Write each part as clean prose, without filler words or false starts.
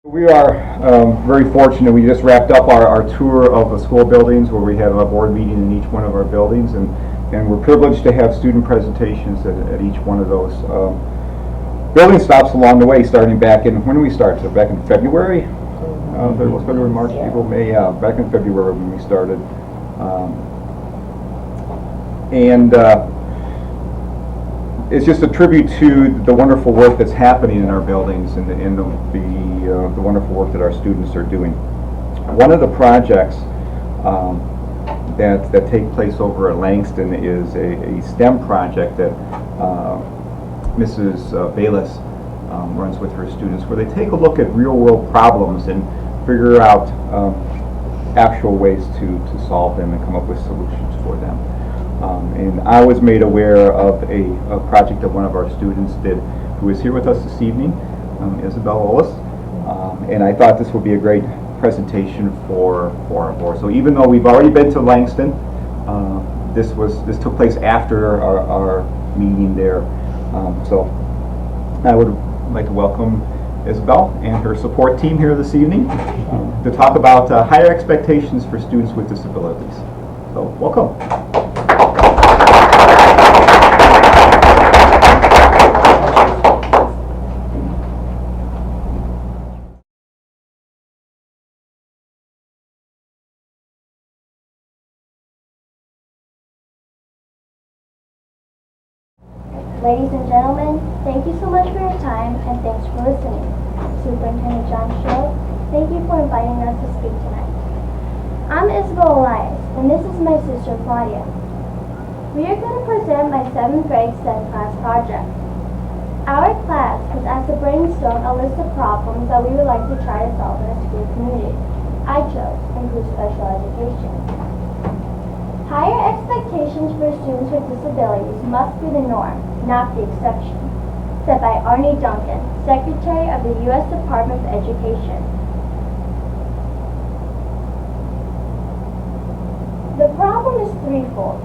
We are very fortunate. We just wrapped up our tour of the school buildings where we have a board meeting in each one of our buildings, and we're privileged to have student presentations at each one of those. Building stops along the way, starting back in, when did we start? So back in February? February, March, April, May, back in February when we started. It's just a tribute to the wonderful work that's happening in our buildings and the wonderful work that our students are doing. One of the projects that take place over at Langston is a STEM project that Mrs. Bayless runs with her students, where they take a look at real-world problems and figure out actual ways to solve them and come up with solutions for them. And I was made aware of a project that one of our students did, who is here with us this evening, Isabel Ollis, and I thought this would be a great presentation for our board. So even though we've already been to Langston, this took place after our meeting there. So I would like to welcome Isabel and her support team here this evening to talk about higher expectations for students with disabilities. So welcome. Ladies and gentlemen, thank you so much for your time and thanks for listening. Superintendent John Schill, thank you for inviting us to speak tonight. I'm Isabel Elias, and this is my sister Claudia. We are going to present my 7th grade STEM class project. Our class was asked to brainstorm a list of problems that we would like to try to solve in a school community. I chose improve special education. Higher expectations for students with disabilities must be the norm, not the exception, said by Arnie Duncan, Secretary of the U.S. Department of Education. The problem is threefold.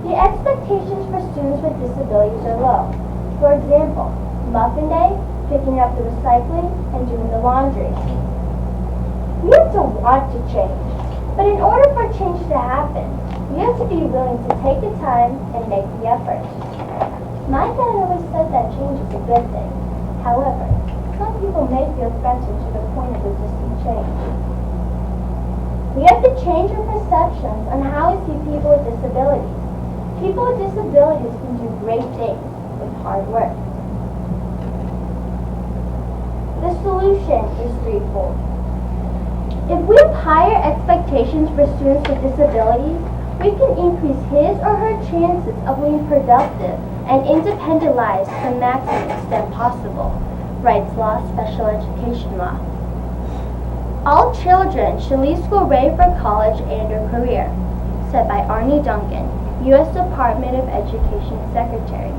The expectations for students with disabilities are low. For example, muffin day, picking up the recycling, and doing the laundry. We have to want to change, but in order for change to happen, you have to be willing to take the time and make the effort. My dad always said that change is a good thing. However, some people may feel threatened to the point of resisting change. We have to change our perceptions on how we see people with disabilities. People with disabilities can do great things with hard work. The solution is threefold. If we have higher expectations for students with disabilities, we can increase his or her chances of being productive and independent lives to the maximum extent possible, writes Law Special Education Law. All children should leave school ready for college and or career, said by Arnie Duncan, U.S. Department of Education Secretary.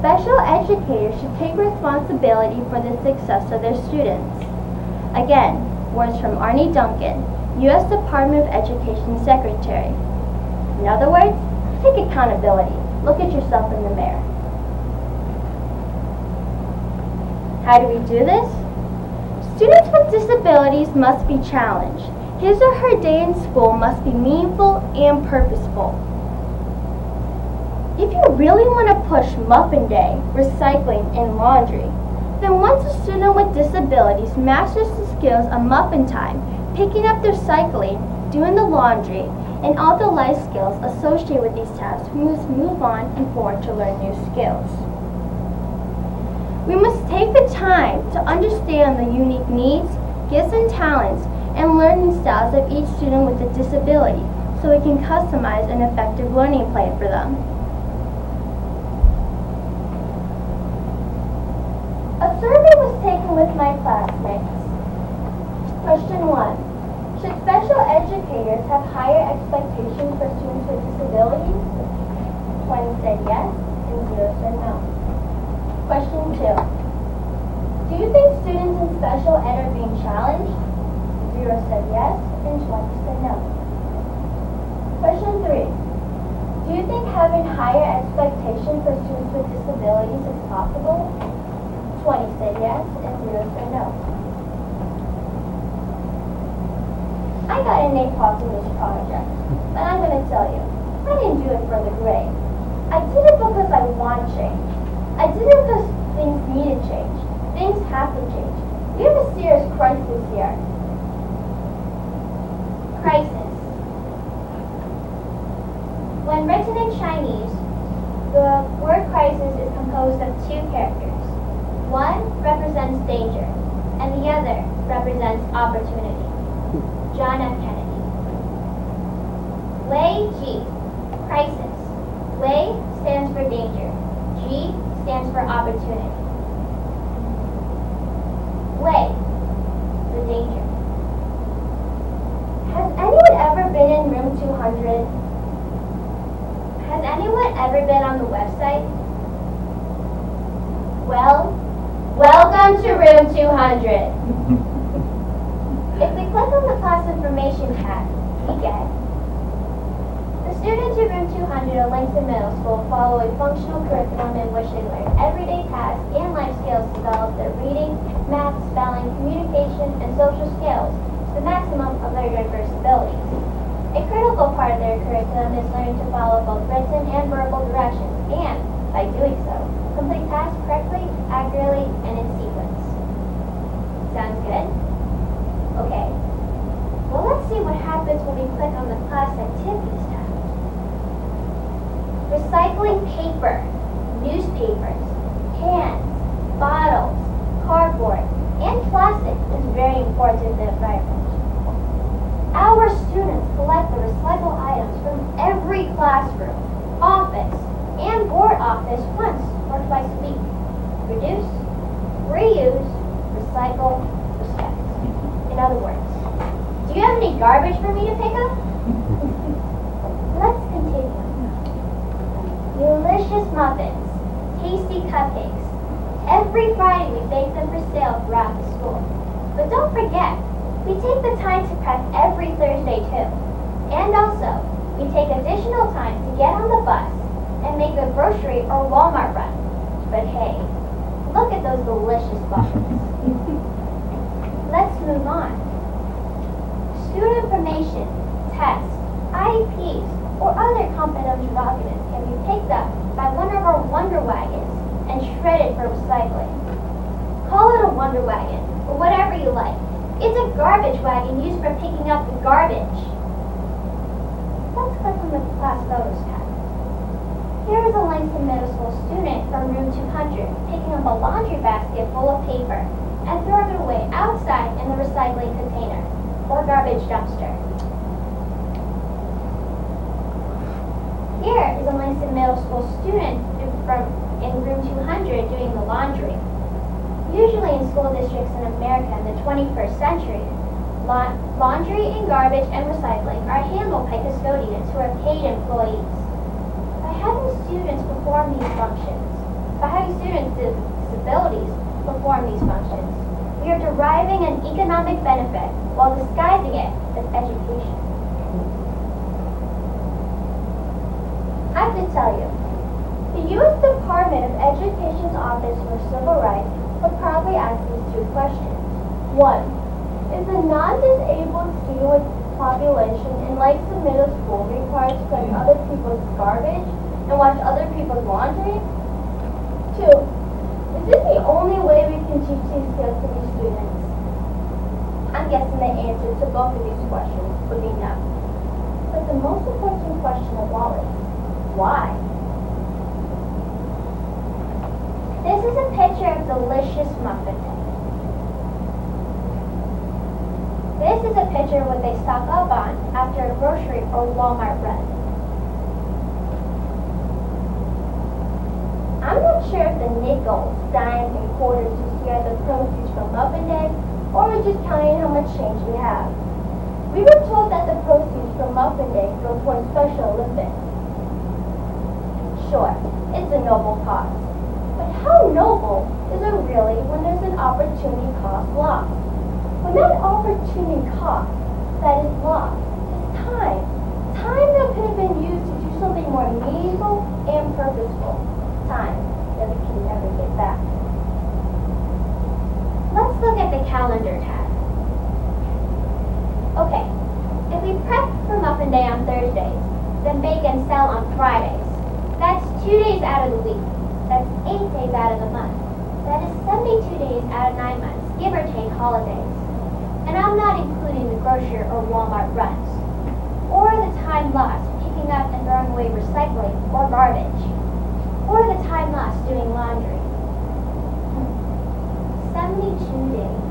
Special educators should take responsibility for the success of their students. Again, words from Arnie Duncan, U.S. Department of Education Secretary. In other words, take accountability. Look at yourself in the mirror. How do we do this? Students with disabilities must be challenged. His or her day in school must be meaningful and purposeful. If you really want to push muffin day, recycling, and laundry, then once a student with disabilities masters the skills of muffin time, picking up their cycling, doing the laundry, and all the life skills associated with these tasks, we must move on and forward to learn new skills. We must take the time to understand the unique needs, gifts and talents, and learning styles of each student with a disability so we can customize an effective learning plan for them. A survey was taken with my classmates. Question 1. Should special educators have higher expectations for students with disabilities? 20 said yes, and 0 said no. Question 2. Do you think students in special ed are being challenged? 0 said yes, and 20 said no. Question 3. Do you think having higher expectations for students with disabilities is possible? 20 said yes and 0 said no. I got an A+ in this project, but I'm going to tell you, I didn't do it for the grade. I did it because I want change. I did it because things need to change. Things have to change. We have a serious crisis here. Crisis. When written in Chinese, the word crisis is composed of 2 characters. One represents danger, and the other represents opportunity. John F. Kennedy. Wei Ji, crisis. Wei stands for danger. Ji stands for opportunity. Wei, the danger. Has anyone ever been in room 200? Has anyone ever been on the website? Well, welcome to room 200. If we click on the class information tab, we get the students in room 200 at Langston Middle School follow a functional curriculum in which they learn everyday tasks and life skills to develop their reading, math, spelling, communication, and social skills to the maximum of their diverse abilities. A critical part of their curriculum is learning to follow both written and verbal directions and, by doing so, complete tasks correctly, accurately, and in sequence. Sounds good? Okay. Well, let's see what happens when we click on the class activities tab. Recycling paper, newspapers, cans, bottles, cardboard, and plastic is very important to the environment. Our students collect the recycled items from every classroom, office, and board office once or twice a week. Reduce, reuse, recycle, respect. In other words, do you have any garbage for me to pick up? Let's continue. Delicious muffins, tasty cupcakes. Every Friday we bake them for sale throughout the school. But don't forget, we take the time to prep every Thursday too. And also, we take additional time to get on the bus and make a grocery or Walmart run. But hey, look at those delicious muffins. Let's move on. Student information, tests, IEPs, or other confidential documents can be picked up by one of our Wonder Wagons and shredded for recycling. Call it a Wonder Wagon, or whatever you like. It's a garbage wagon used for picking up the garbage. Let's click on the class photos tab. Here is a Langston Middle School student from room 200 picking up a laundry basket full of paper and throwing it away outside in the recycling container or garbage dumpster. Here is a Langston Middle School student in room 200 doing the laundry. Usually in school districts in America in the 21st century, laundry and garbage and recycling are handled by custodians who are paid employees. By having students perform these functions, by having students with disabilities perform these functions, we are deriving an economic benefit while disguising it as education. I have to tell you, the U.S. Department of Education's Office for Civil Rights would probably ask these 2 questions. 1. Is the non-disabled student population in Langston Middle School required to collect other people's garbage and wash other people's laundry? 2. Is this the only way we can teach these skills to these students? I'm guessing the answer to both of these questions would be no. But the most important question of all is, why? This is a picture of delicious muffin day. This is a picture of what they stock up on after a grocery or Walmart run. I'm not sure if the nickels, dimes, and quarters you see are the proceeds from Muffin Day, or we're just counting how much change we have. We were told that the proceeds from Muffin Day go towards Special Olympics. Sure, it's a noble cause. But how noble is it really when there's an opportunity cost lost? When that opportunity cost that is lost is time. Time that could have been used to do something more meaningful and purposeful. Time that we can never get back. calendar tab. Okay, if we prep for Muffin Day on Thursdays, then bake and sell on Fridays, that's 2 days out of the week. That's 8 days out of the month. That is 72 days out of 9 months, give or take holidays. And I'm not including the grocery or Walmart runs, or the time lost picking up and throwing away recycling or garbage, or the time lost doing laundry. 72 days.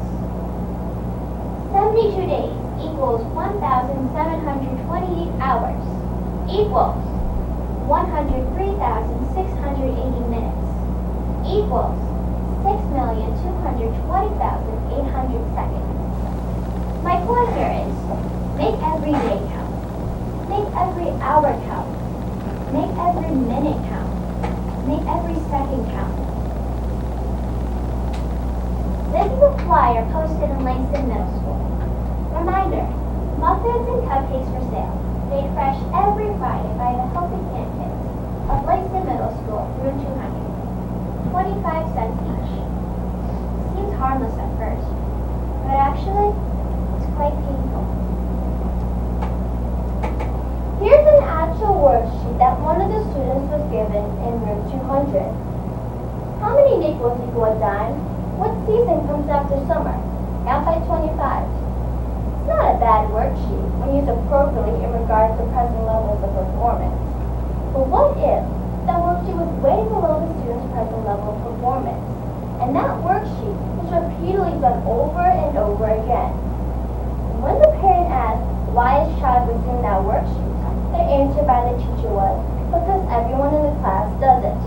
72 days equals 1,728 hours, equals 103,680 minutes, equals 6,220,800 seconds. My point here is, make every day count. Make every hour count. Make every minute count. Make every second count. This is a flyer posted in Langston Middle School. Reminder, muffins and cupcakes for sale. Made fresh every Friday by the Healthy Can Kids of Langston Middle School, room 200. 25 cents each. Seems harmless at first, but actually, it's quite painful. Here's an actual worksheet that one of the students was given in room 200. How many nickels equal a dime? What season comes after summer? Count by 25. It's not a bad worksheet when used appropriately in regards to present levels of performance. But what if that worksheet was way below the student's present level of performance, and that worksheet was repeatedly done over and over again? When the parent asked why his child was doing that worksheet, the answer by the teacher was, because everyone in the class does it.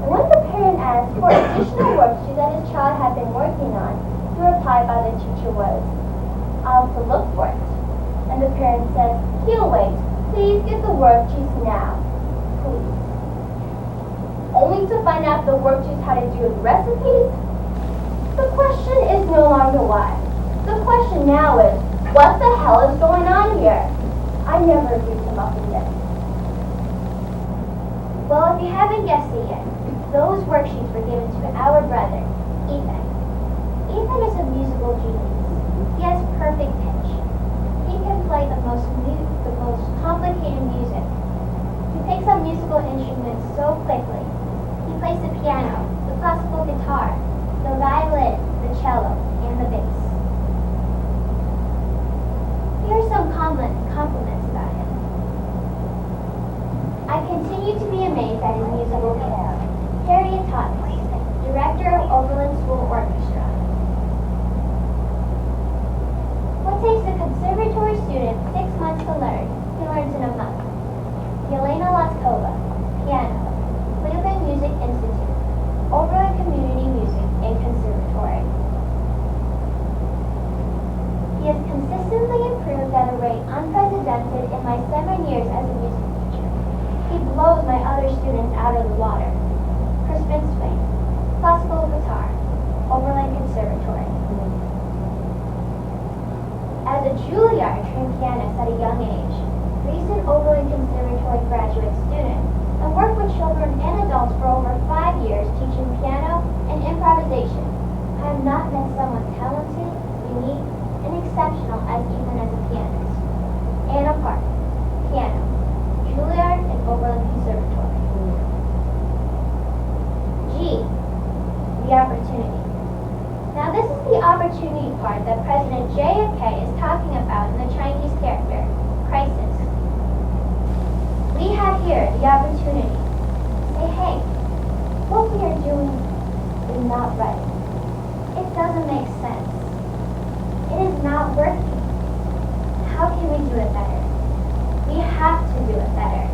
And when the parent asked for additional worksheet that his child had been working on, the reply by the teacher was, I'll have to look for it. And the parent said, he'll wait. Please get the worksheets now. Please. Only to find out the worksheets had to do with recipes? The question is no longer why. The question now is, what the hell is going on here? I never agreed to Muffin Day. Well, if you haven't guessed it yet, those worksheets were given to our brother, Ethan. Ethan is a musical genius. He has perfect pitch. He can play the most complicated music. He picks up musical instruments so quickly. He plays the piano, the classical guitar, the violin, the cello, and the bass. Here are some compliments about him. I continue to be amazed at his musical skill. Harriet Thomas, director of Oberlin School Orchestra. What takes a conservatory student 6 months to learn, he learns in a month. Yelena Laskova, piano, Cleveland Music Institute, Oberlin Community Music and Conservatory. He has consistently improved at a rate unprecedented in my 7 years as a music teacher. He blows my other students out of the water. Crispin Swain, classical guitar, Oberlin Conservatory. As a Juilliard-trained pianist at a young age, recent Oberlin Conservatory graduate student, and worked with children and adults for over 5 years teaching piano and improvisation, I have not met someone talented, unique, and exceptional as even as a pianist. Anna Park, piano, Juilliard and Oberlin Conservatory. G, the opportunity. Now this is the opportunity part that President JFK is talking about in the Chinese character, crisis. We have here the opportunity to say, hey, what we are doing is not right. It doesn't make sense. It is not working. How can we do it better? We have to do it better.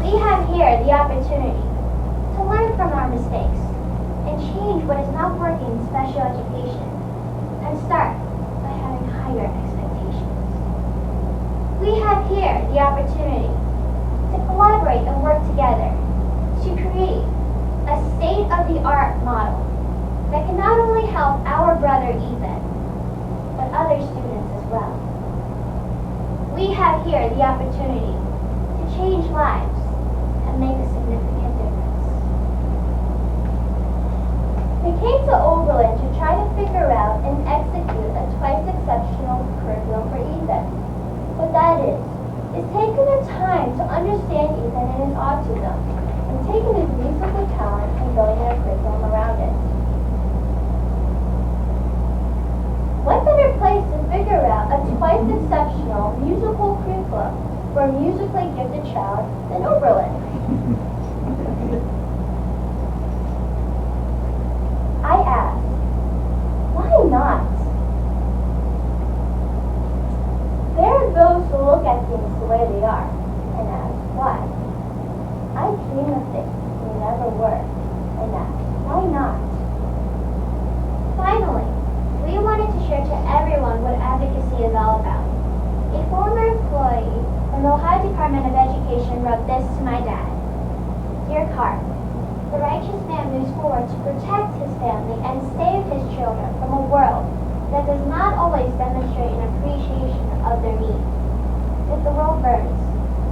We have here the opportunity to learn from our mistakes and change what is not working in special education and start by having higher expectations. We have here the opportunity to collaborate and work together to create a state-of-the-art model that can not only help our brother Ethan, but other students as well. We have here the opportunity to change lives and make a significant difference. We came to Oberlin to try to autism and taking his musical talent and building a curriculum around it. What better place to figure out a twice exceptional musical curriculum for a musically gifted child than Oberlin? I asked, why not? There are those who look at things the way they are and ask, why? I dream of things they never were and ask, why not? Finally, we wanted to share to everyone what advocacy is all about. A former employee from the Ohio Department of Education wrote this to my dad. Dear Carp, the righteous man moves forward to protect his family and save his children from a world that does not always demonstrate an appreciation of their needs. If the world burns,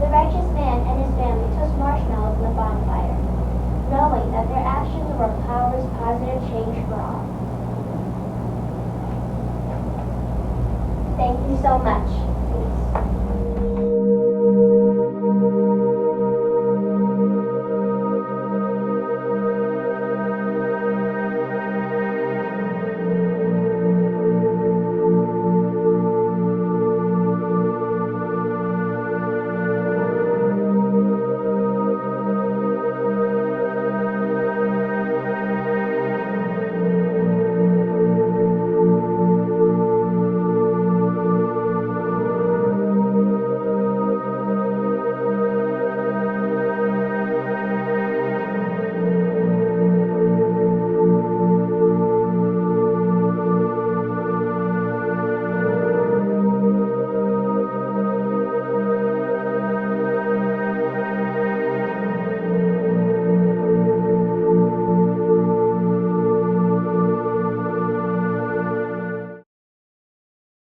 the righteous man and his family toast marshmallows in the bonfire, knowing that their actions work powers positive change for all. Thank you so much.